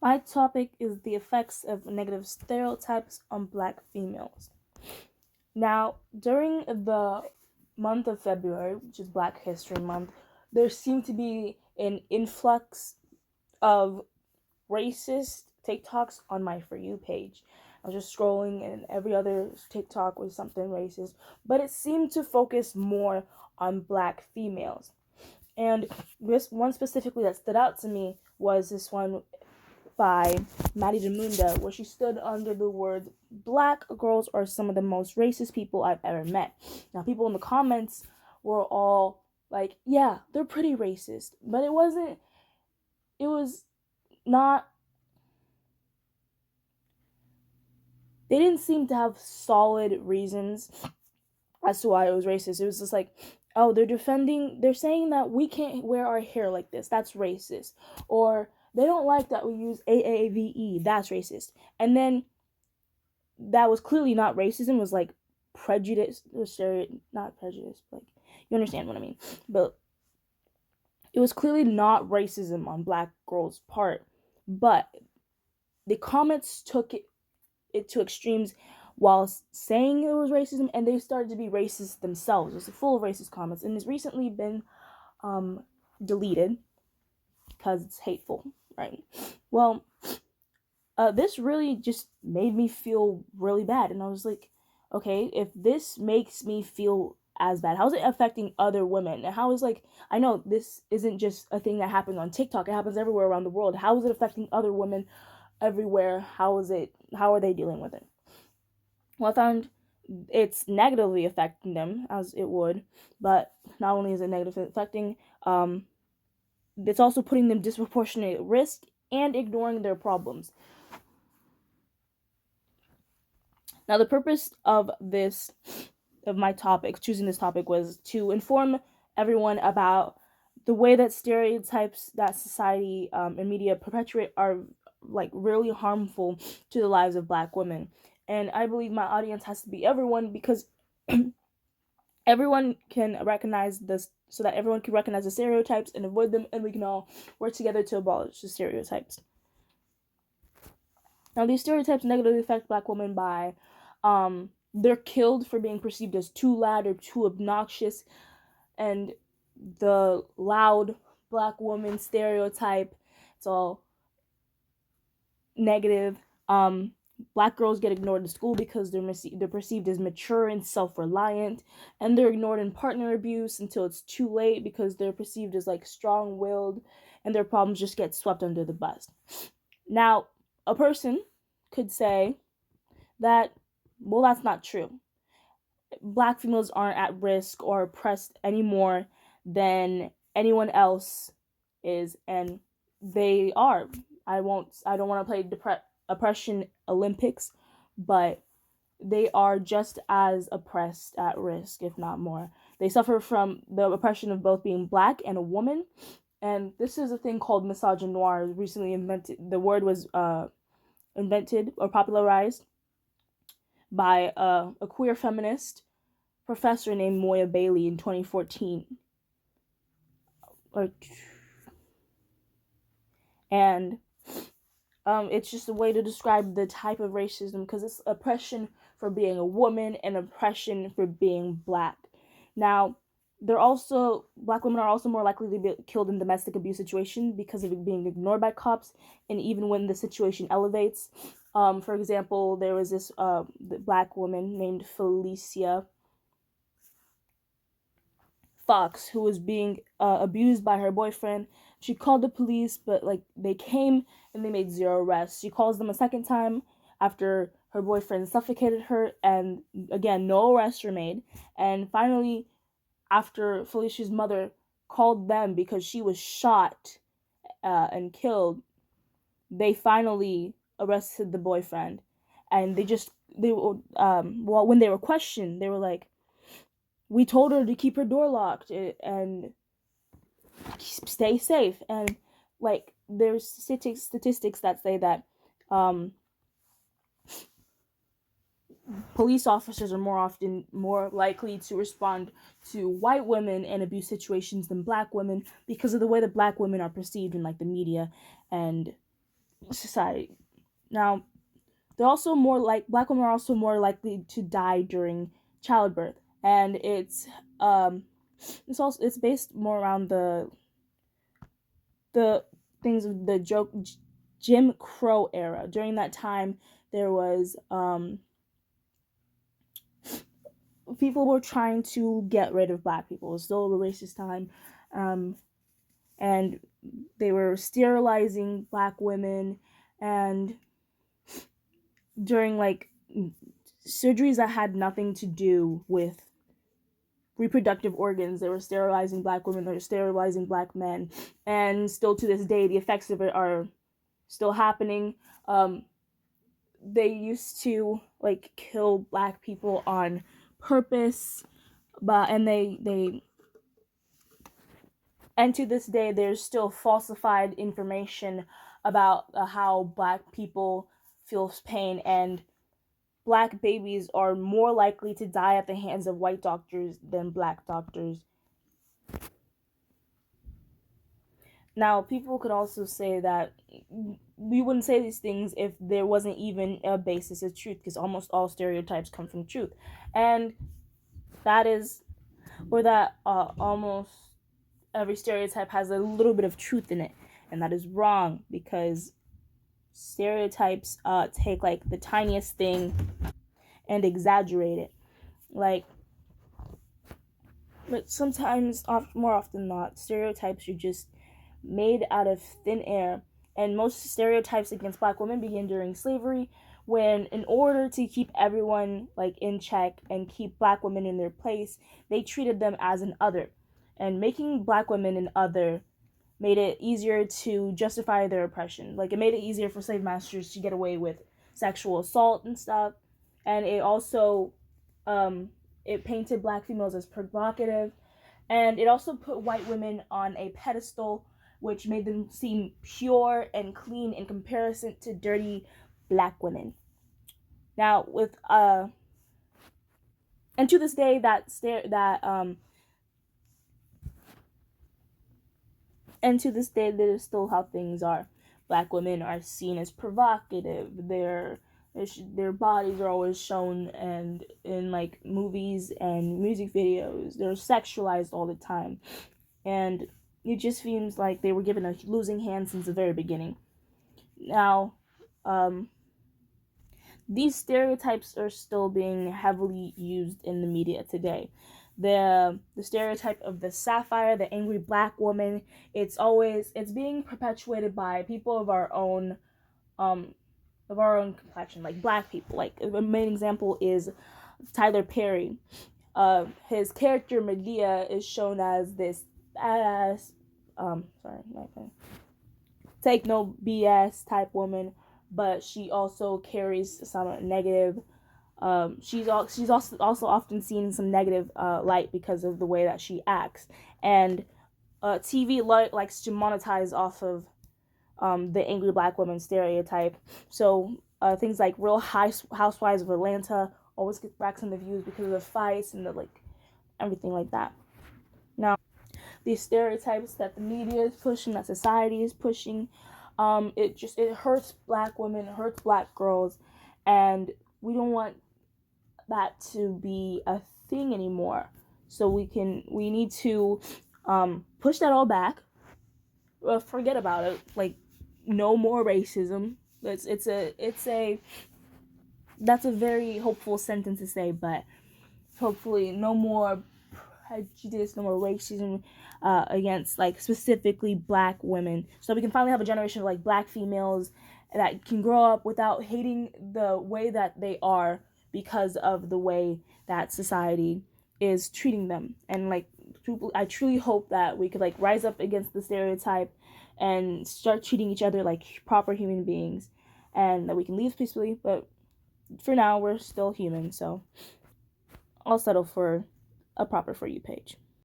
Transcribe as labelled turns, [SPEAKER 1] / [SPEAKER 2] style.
[SPEAKER 1] My topic is the effects of negative stereotypes on black females. Now, during the month of February, which is Black History Month, there seemed to be an influx of racist TikToks on my For You page. I was just scrolling, and every other TikTok was something racist, but it seemed to focus more on black females. And this one specifically that stood out to me was this one by Maddie Demunda, where she stood under the words, "Black girls are some of the most racist people I've ever met." Now, people in the comments were all like, yeah, they're pretty racist. But it wasn't, it was not, they didn't seem to have solid reasons as to why it was racist. It was just like, oh, they're saying that we can't wear our hair like this. That's racist. Or they don't like that we use AAVE. That's racist. And then that was clearly not racism, was like prejudice or not prejudice, like you understand what I mean. But it was clearly not racism on black girls' part. But the comments took it to extremes while saying it was racism, and they started to be racist themselves. It was full of racist comments, and it's recently been deleted because it's hateful, right? Well, this really just made me feel really bad. And I was like, okay, if this makes me feel as bad, how is it affecting other women? And how is, like, I know this isn't just a thing that happens on TikTok, it happens everywhere around the world. How is it affecting other women everywhere? How are they dealing with it? Well, I found it's negatively affecting them, as it would, but not only is it negatively affecting, it's also putting them disproportionate risk and ignoring their problems. Now, the purpose of my topic, choosing this topic, was to inform everyone about the way that stereotypes that society and media perpetuate are like really harmful to the lives of black women. And I believe my audience has to be everyone, because everyone can recognize this, so that everyone can recognize the stereotypes and avoid them, and we can all work together to abolish the stereotypes. Now, these stereotypes negatively affect black women by they're killed for being perceived as too loud or too obnoxious, and the loud black woman stereotype, it's all negative. Black girls get ignored in school because they're perceived as mature and self-reliant, and they're ignored in partner abuse until it's too late because they're perceived as like strong-willed, and their problems just get swept under the bus. Now, a person could say that, well, that's not true. Black females aren't at risk or oppressed any more than anyone else is, and they are. I don't want to play oppression Olympics, but they are just as oppressed, at risk, if not more. They suffer from the oppression of both being black and a woman. And this is a thing called misogynoir, recently invented. The word was invented or popularized by a queer feminist professor named Moya Bailey in 2014. Or, and it's just a way to describe the type of racism, because it's oppression for being a woman and oppression for being black. Now, black women are also more likely to be killed in domestic abuse situations because of being ignored by cops, and even when the situation elevates. For example, there was this black woman named Felicia Fox, who was being abused by her boyfriend. She called the police, but like they came and they made zero arrests. She calls them a second time after her boyfriend suffocated her, and again, no arrests were made. And finally, after Felicia's mother called them because she was shot and killed, they finally arrested the boyfriend. And they were well, when they were questioned, they were like, "We told her to keep her door locked and stay safe." And like there's statistics that say that police officers are more likely to respond to white women in abuse situations than black women, because of the way that black women are perceived in like the media and society. Now, they're also more like black women are also more likely to die during childbirth, and it's based more around the things of the Jim Crow era. During that time, there was people were trying to get rid of black people. It was still a racist time, and they were sterilizing black women, and during like surgeries that had nothing to do with reproductive organs, they were sterilizing black women, they were sterilizing black men, and still to this day the effects of it are still happening. They used to like kill black people on purpose, but and to this day there's still falsified information about how black people feel pain, and black babies are more likely to die at the hands of white doctors than black doctors. Now, people could also say that we wouldn't say these things if there wasn't even a basis of truth, because almost all stereotypes come from truth. And that is, or that almost every stereotype has a little bit of truth in it. And that is wrong, because stereotypes take like the tiniest thing and exaggerate it. Like, but sometimes, more often than not, stereotypes are just made out of thin air. And most stereotypes against black women began during slavery, when in order to keep everyone like in check and keep black women in their place, they treated them as an other. And making black women an other made it easier to justify their oppression. Like, it made it easier for slave masters to get away with sexual assault and stuff. And it also it painted black females as provocative, and it also put white women on a pedestal, which made them seem pure and clean in comparison to dirty black women. Now, and to this day, and to this day, that is still how things are. Black women are seen as provocative. Their bodies are always shown and in like movies and music videos. They're sexualized all the time, and it just seems like they were given a losing hand since the very beginning. Now, these stereotypes are still being heavily used in the media today. The stereotype of the sapphire, the angry black woman, it's being perpetuated by people of our own complexion, like black people. Like, the main example is Tyler Perry. His character Medea is shown as this badass, sorry, my phone, take no BS type woman, but she also carries some negative. She's also often seen in some negative light because of the way that she acts, and TV likes to monetize off of the angry black woman stereotype. So things like Real Housewives of Atlanta always get racks in the views because of the fights and the like everything like that. Now, these stereotypes that the media is pushing, that society is pushing, it hurts black women, it hurts black girls, and we don't want that to be a thing anymore. So we need to push that all back. Forget about it. Like, no more racism. It's a that's a very hopeful sentence to say, but hopefully no more prejudice, no more racism against like specifically black women, so we can finally have a generation of like black females that can grow up without hating the way that they are because of the way that society is treating them. And like, I truly hope that we could like rise up against the stereotype and start treating each other like proper human beings, and that we can leave peacefully. But for now, we're still human, so I'll settle for a proper For You page.